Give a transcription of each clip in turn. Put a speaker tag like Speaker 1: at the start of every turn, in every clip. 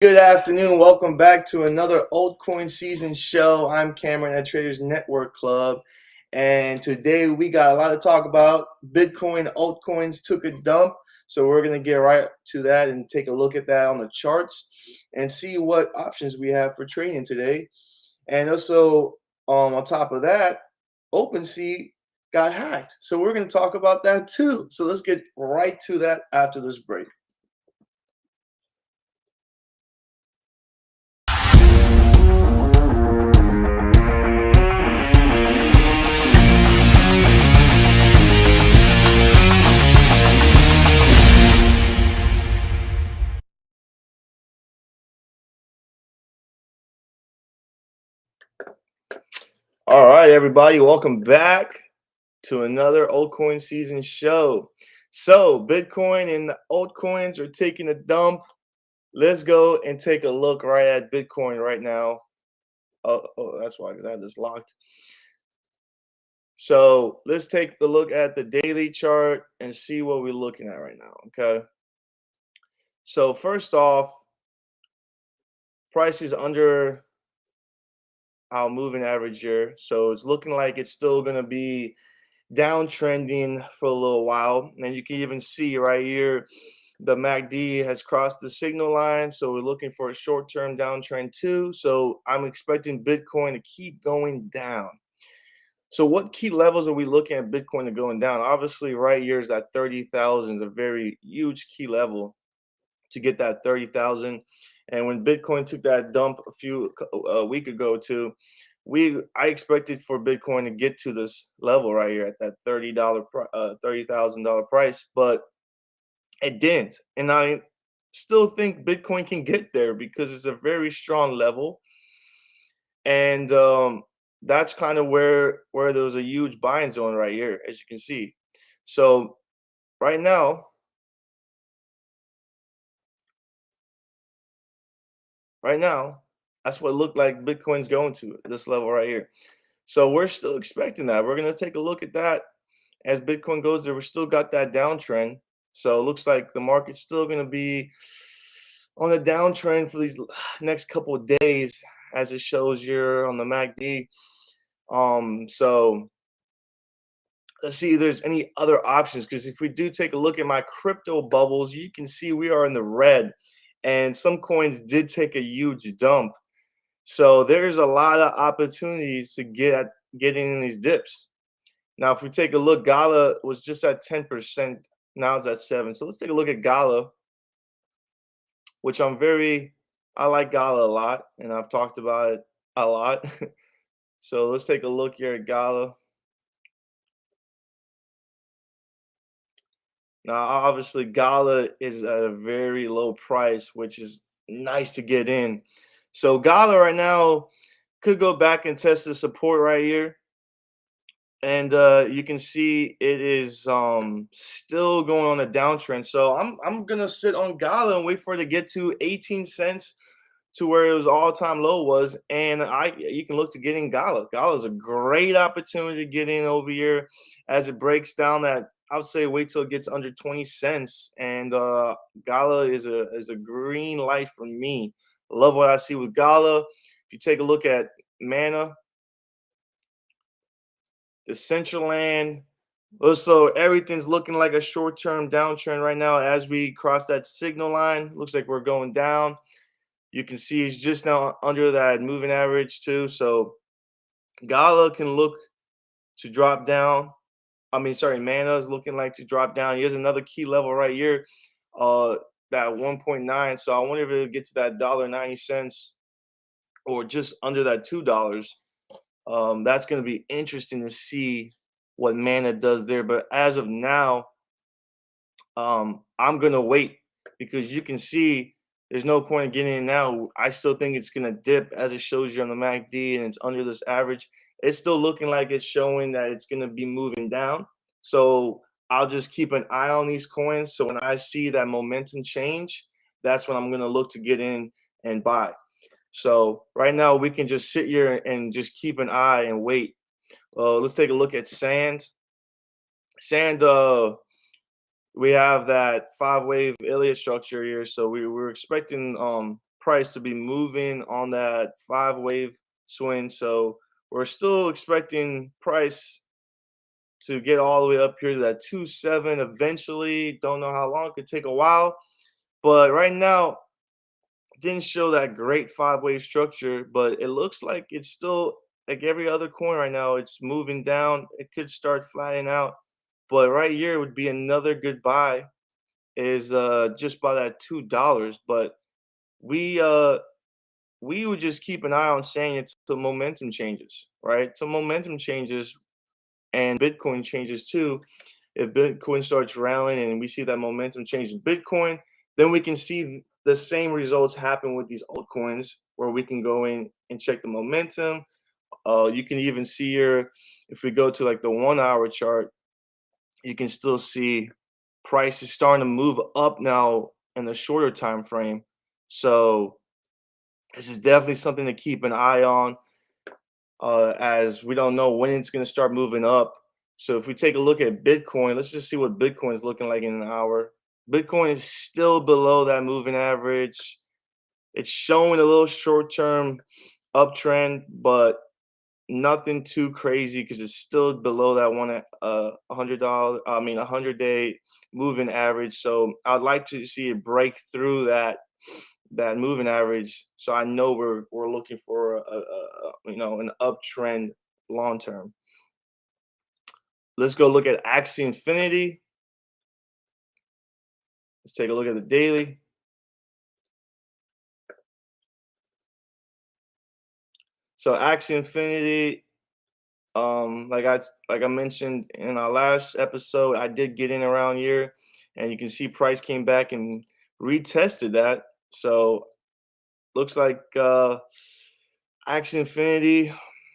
Speaker 1: Good afternoon. Welcome back to another altcoin season show. I'm Cameron at Traders Network Club, and today we got a lot to talk about. Bitcoin altcoins took a dump, so we're going to get right to that and take a look at that on the charts and see what options we have for trading today. And also, on top of that, Opensea got hacked, so we're going to talk about that too. So let's get right to that after this break. All right, everybody, welcome back to another altcoin season show. So, Bitcoin and the altcoins are taking a dump. Let's go and take a look right at Bitcoin right now. Oh, that's why, because I had this locked. So, let's take a look at the daily chart and see what we're looking at right now. Okay. So, first off, price is under our moving average here. So, it's looking like it's still going to be downtrending for a little while, and you can even see right here the MACD has crossed the signal line, so we're looking for a short-term downtrend too. So I'm expecting Bitcoin to keep going down. So what key levels are we looking at Bitcoin to going down? Obviously right here is that 30,000 is a very huge key level to get that 30,000. And when Bitcoin took that dump a week ago too, I expected for Bitcoin to get to this level right here at that $30,000 price, but it didn't. And I still think Bitcoin can get there because it's a very strong level, and that's kind of where there was a huge buying zone right here, as you can see. So right now, right now, that's what it looked like Bitcoin's going to this level right here. So we're still expecting that. We're going to take a look at that as Bitcoin goes there. We still got that downtrend. So it looks like the market's still going to be on a downtrend for these next couple of days, as it shows here on the MACD. So let's see if there's any other options, because if we do take a look at my crypto bubbles, you can see we are in the red, and some coins did take a huge dump. So there's a lot of opportunities to get in these dips. Now, if we take a look, Gala was just at 10%. Now it's at 7. So let's take a look at Gala, which I like Gala a lot, and I've talked about it a lot. So let's take a look here at Gala. Now, obviously, Gala is at a very low price, which is nice to get in. So Gala right now could go back and test the support right here. And you can see it is still going on a downtrend. So I'm gonna sit on Gala and wait for it to get to 18 cents to where it was all-time low was, and you can look to get in Gala. Gala is a great opportunity to get in over here as it breaks down that. I would say wait till it gets under 20 cents, and Gala is a green light for me. Love what I see with Gala. If you take a look at Mana, the Central Land. Also, everything's looking like a short-term downtrend right now as we cross that signal line. Looks like we're going down. You can see it's just now under that moving average too. So Gala can look to drop down. Mana is looking like to drop down. Here's another key level right here, that 1.9. So I wonder if it'll get to that $1.90 or just under that $2. That's going to be interesting to see what Mana does there. But as of now, I'm going to wait, because you can see there's no point in getting in now. I still think it's going to dip as it shows you on the MACD, and it's under this average. It's still looking like it's showing that it's going to be moving down. So I'll just keep an eye on these coins. So when I see that momentum change, that's when I'm going to look to get in and buy. So right now we can just sit here and just keep an eye and wait. Let's take a look at Sand. Sand, we have that 5-wave Elliott structure here. So we were expecting price to be moving on that 5 wave swing. So we're still expecting price to get all the way up here to that 2.7 eventually. Don't know how long, it could take a while. But right now, didn't show that great 5 wave structure, but it looks like it's still like every other coin right now. It's moving down. It could start flattening out. But right here would be another good buy is just by that $2. But we uh we would just keep an eye on saying it's the momentum changes, right? So momentum changes and Bitcoin changes too. If Bitcoin starts rallying and we see that momentum change in Bitcoin, then we can see the same results happen with these altcoins where we can go in and check the momentum. You can even see here, if we go to like the 1 hour chart, you can still see price is starting to move up now in the shorter time frame. So this is definitely something to keep an eye on, as we don't know when it's going to start moving up. So if we take a look at Bitcoin, let's just see what Bitcoin is looking like in an hour. Bitcoin is still below that moving average. It's showing a little short-term uptrend, but nothing too crazy because it's still below that $100, 100-day moving average. So I'd like to see it break through that moving average. So I know we're looking for an uptrend long term. Let's go look at Axie Infinity. Let's take a look at the daily. So Axie Infinity, like I mentioned in our last episode, I did get in around here, and you can see price came back and retested that. So looks like Axie Infinity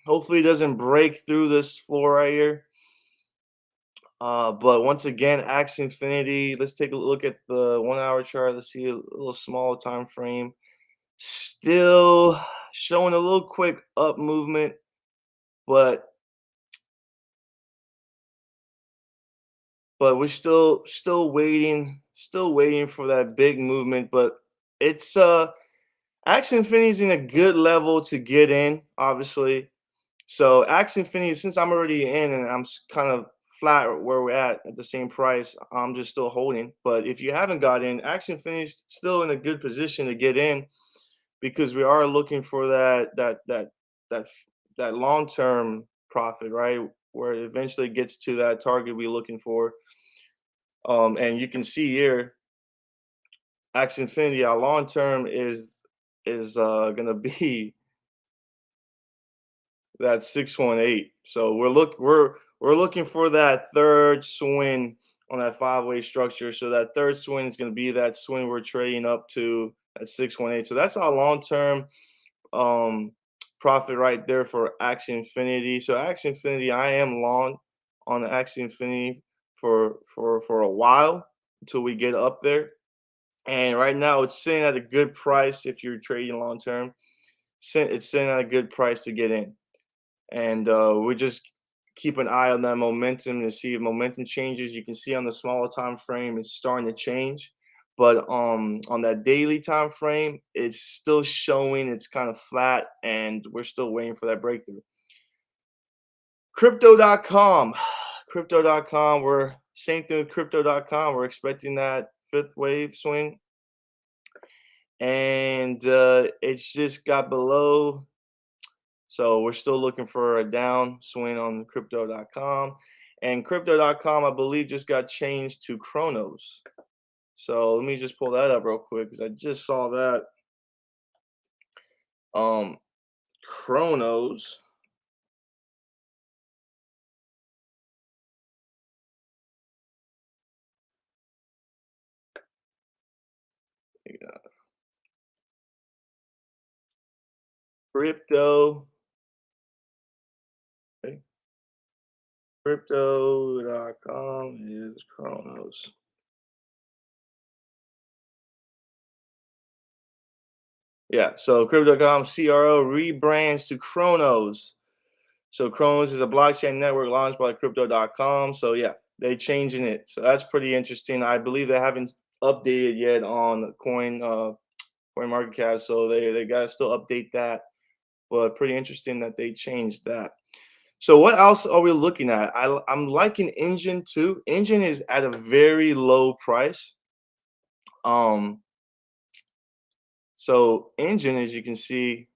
Speaker 1: hopefully doesn't break through this floor right here. But once again, Axie Infinity, let's take a look at the 1 hour chart. Let's see a little small time frame. Still showing a little quick up movement, but we're still waiting for that big movement. But it's Axie Infinity's in a good level to get in, obviously. So Axie Infinity, since I'm already in and I'm kind of flat where we're at the same price, I'm just still holding. But if you haven't got in, Axie Infinity is still in a good position to get in because we are looking for that that long-term profit, right? Where it eventually gets to that target we're looking for. And you can see here, Axie Infinity, our long term is gonna be that 618. So we're looking for that third swing on that 5 wave structure. So that third swing is going to be that swing we're trading up to at 618. So that's our long term um, profit right there for Axie Infinity. So Axie Infinity, I am long on the Axie Infinity for a while until we get up there. And right now it's sitting at a good price if you're trading long term. It's sitting at a good price to get in. And we just keep an eye on that momentum to see if momentum changes. You can see on the smaller time frame it's starting to change, but on that daily time frame it's still showing it's kind of flat, and we're still waiting for that breakthrough. Crypto.com, crypto.com. We're same thing with crypto.com. We're expecting that 5th wave swing, and it's just got below. So we're still looking for a down swing on crypto.com. And crypto.com, I believe, just got changed to Chronos. So let me just pull that up real quick because I just saw that. Chronos. Yeah. Crypto. Okay. Crypto.com is Chronos. Yeah, so crypto.com CRO rebrands to Chronos. So Chronos is a blockchain network launched by crypto.com. So yeah, they changing it. So that's pretty interesting. I believe they haven't updated yet on coin coin market cap. So they gotta still update that. But pretty interesting that they changed that. So what else are we looking at? I'm liking Engine too. Engine is at a very low price. Um, so Engine, as you can see,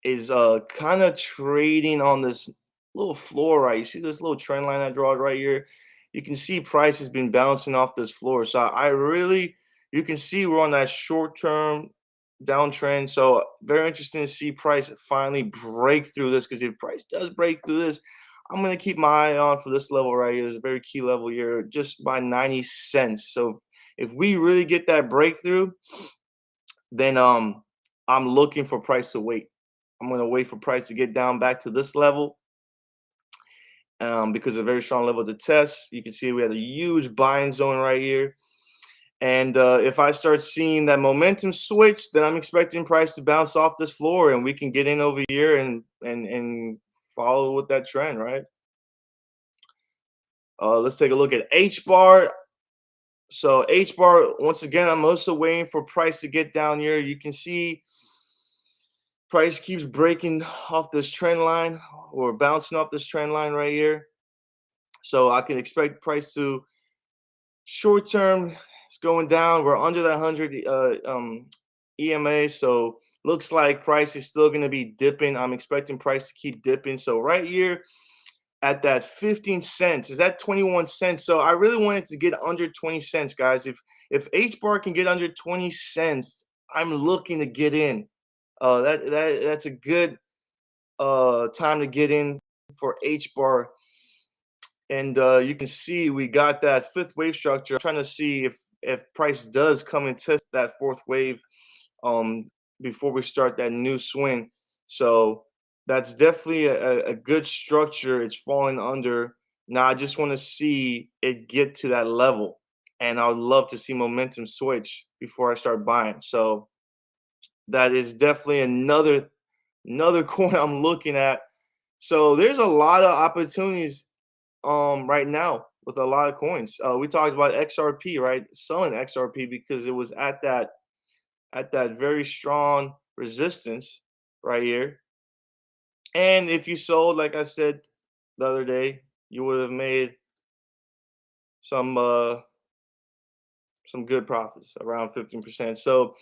Speaker 1: is kind of trading on this little floor, right? You see this little trend line I draw right here? You can see price has been bouncing off this floor. So I really, you can see we're on that short-term downtrend. So very interesting to see price finally break through this, because if price does break through this, I'm going to keep my eye on for this level right here. It's a very key level here, just by 90 cents. So if we really get that breakthrough, then I'm looking for price to wait. I'm going to wait for price to get down back to this level, because a very strong level to test. You can see we had a huge buying zone right here. And if I start seeing that momentum switch, then I'm expecting price to bounce off this floor, and we can get in over here and follow with that trend, right? Let's take a look at H bar. So H bar, once again, I'm also waiting for price to get down here. You can see price keeps breaking off this trend line, or bouncing off this trend line right here. So I can expect price to, short term, it's going down. We're under that 100 EMA. So looks like price is still going to be dipping. I'm expecting price to keep dipping. So right here at that 15 cents, is that 21 cents? So I really wanted to get under 20 cents, guys. If H bar can get under 20 cents, I'm looking to get in. That's a good time to get in for H bar. And you can see we got that fifth wave structure. I'm trying to see if price does come and test that fourth wave before we start that new swing. So that's definitely a good structure. It's falling under. Now I just want to see it get to that level, and I would love to see momentum switch before I start buying. So that is definitely another coin I'm looking at. So there's a lot of opportunities right now with a lot of coins. We talked about XRP, right? Selling XRP because it was at that very strong resistance right here. And if you sold, like I said the other day, you would have made some good profits, around 15%. So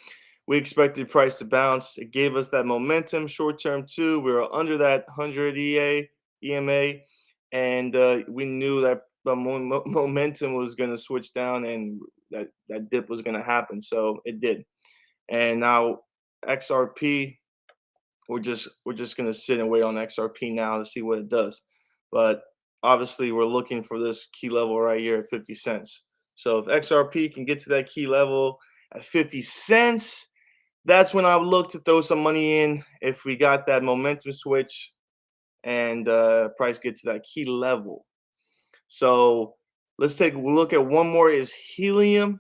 Speaker 1: we expected price to bounce. It gave us that momentum short term too. We were under that 100 EMA, and we knew that the momentum was going to switch down, and that dip was going to happen. So it did. And now XRP, we're just going to sit and wait on XRP now to see what it does. But obviously, we're looking for this key level right here at 50 cents. So if XRP can get to that key level at 50 cents, that's when I would look to throw some money in if we got that momentum switch and price get to that key level. So let's take a look at one more, is helium.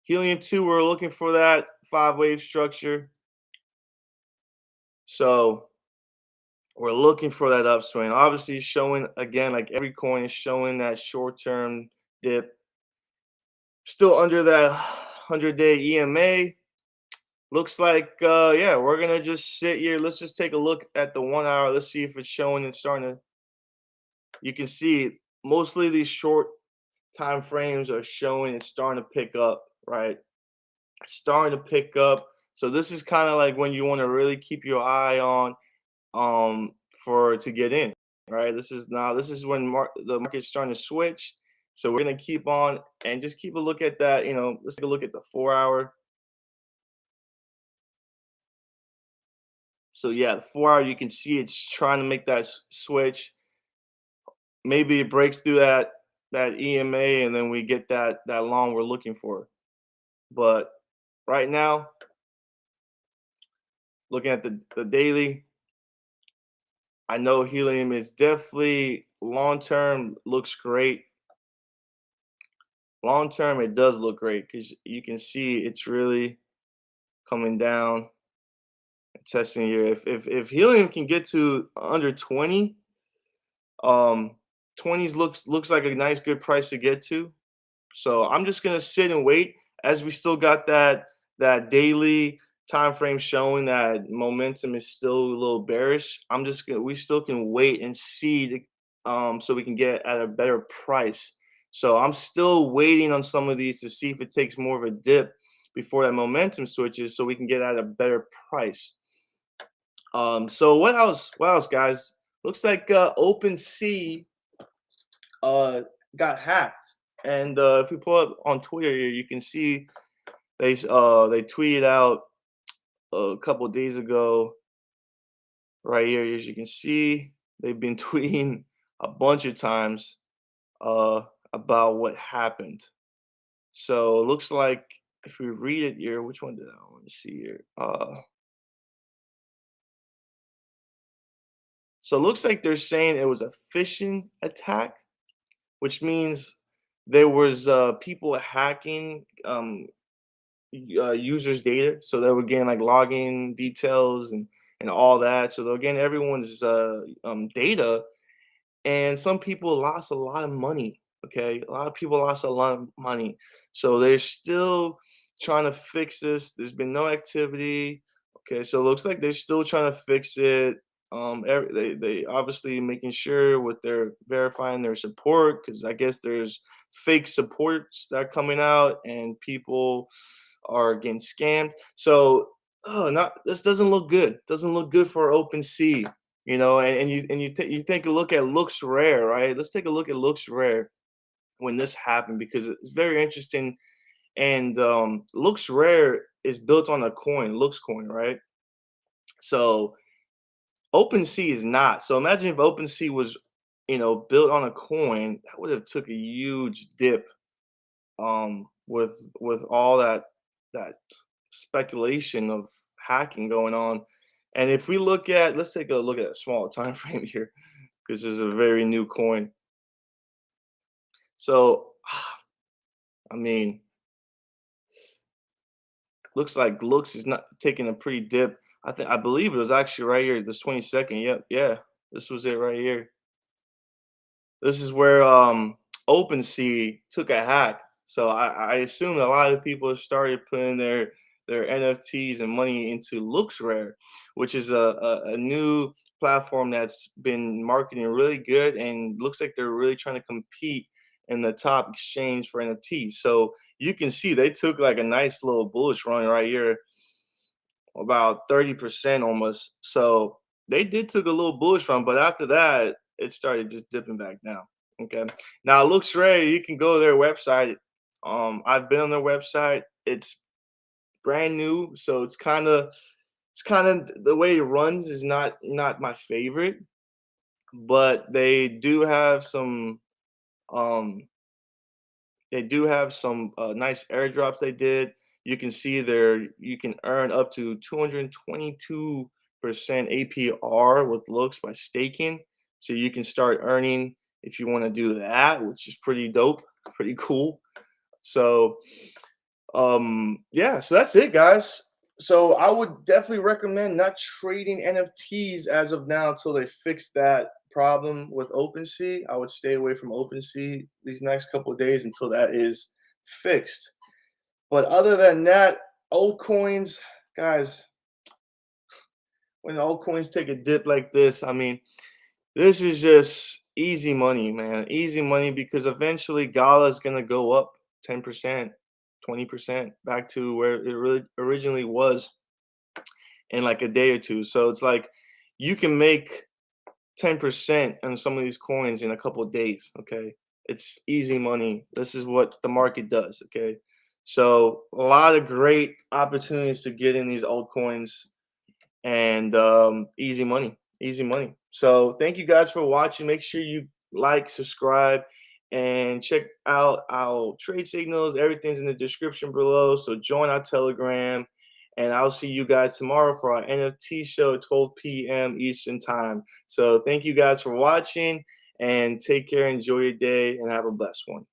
Speaker 1: Helium 2, we're looking for that 5-wave structure. So we're looking for that upswing. Obviously showing, again, like every coin is showing that short-term dip. Still under that 100-day EMA. Looks like, yeah, we're going to just sit here. Let's just take a look at the 1 hour. Let's see if it's showing and starting to, you can see mostly these short time frames are showing it's starting to pick up, right? It's starting to pick up. So this is kind of like when you want to really keep your eye on for to get in, right? This is when the market's starting to switch. So we're going to keep on and just keep a look at that. Let's take a look at the 4 hour. So yeah, the 4 hour, you can see it's trying to make that switch. Maybe it breaks through that EMA, and then we get that long we're looking for. But right now, looking at the daily, I know helium is definitely long term looks great. Long term, it does look great because you can see it's really coming down and testing here. If helium can get to under 20, 20s looks like a nice good price to get to. So I'm just gonna sit and wait. as we still got that daily time frame showing that momentum is still a little bearish, we still can wait and see so we can get at a better price. So I'm still waiting on some of these to see if it takes more of a dip before that momentum switches so we can get at a better price. So what else? What else, guys? Looks like OpenSea got hacked, and if we pull up on Twitter here, you can see they tweeted out a couple days ago right here. As you can see, they've been tweeting a bunch of times uh, about what happened. So it looks like if we read it here, which one did I want to see here? So it looks like they're saying it was a phishing attack, which means there was people hacking users' data, so they were getting like login details and all that. So they're getting everyone's data, and some people lost a lot of money. Okay, a lot of people lost a lot of money, so they're still trying to fix this. There's been no activity. Okay, so it looks like they're still trying to fix it. They obviously making sure with their verifying their support, because I guess there's fake supports that are coming out and people are getting scammed. So not this doesn't look good. Doesn't look good for OpenSea. You know, and you take a look at Looks Rare, right? Let's take a look at Looks Rare when this happened, because it's very interesting. And Looks Rare is built on a coin, Looks coin, right? So OpenSea is not. So imagine if OpenSea was, built on a coin, that would have took a huge dip with all that speculation of hacking going on. And if we look at, let's take a look at a small time frame here, because this is a very new coin. So I mean, looks like Looks is not taking a pretty dip. I believe it was actually right here, this 22nd. Yep, yeah, this was it right here. This is where OpenSea took a hack. So I assume a lot of people have started putting their NFTs and money into Looks Rare, which is a new platform that's been marketing really good, and looks like they're really trying to compete in the top exchange for NFTs. So you can see they took like a nice little bullish run right here, about 30% almost. So they did took a little bullish run, but after that, it started just dipping back down. Okay. Now it looks ready. You can go to their website. I've been on their website. It's brand new, so it's kind of the way it runs is not my favorite, but um they do have some nice airdrops they did. You can see there you can earn up to 222% APR with Looks by staking. So you can start earning if you want to do that, which is pretty dope, pretty cool. So yeah, so that's it, guys. So I would definitely recommend not trading NFTs as of now until they fix that problem with OpenSea. I would stay away from OpenSea these next couple of days until that is fixed. But other than that, altcoins, guys, when altcoins take a dip like this, I mean, this is just easy money, man. Easy money, because eventually Gala is gonna go up 10%, 20% back to where it really originally was in like a day or two. So it's like you can make 10% on some of these coins in a couple of days. Okay. It's easy money. This is what the market does. Okay. So a lot of great opportunities to get in these altcoins, and easy money, easy money. So thank you guys for watching. Make sure you like, subscribe, and check out our trade signals. Everything's in the description below, so join our Telegram, and I'll see you guys tomorrow for our NFT show at 12 p.m. Eastern time. So thank you guys for watching, and take care, enjoy your day, and have a blessed one.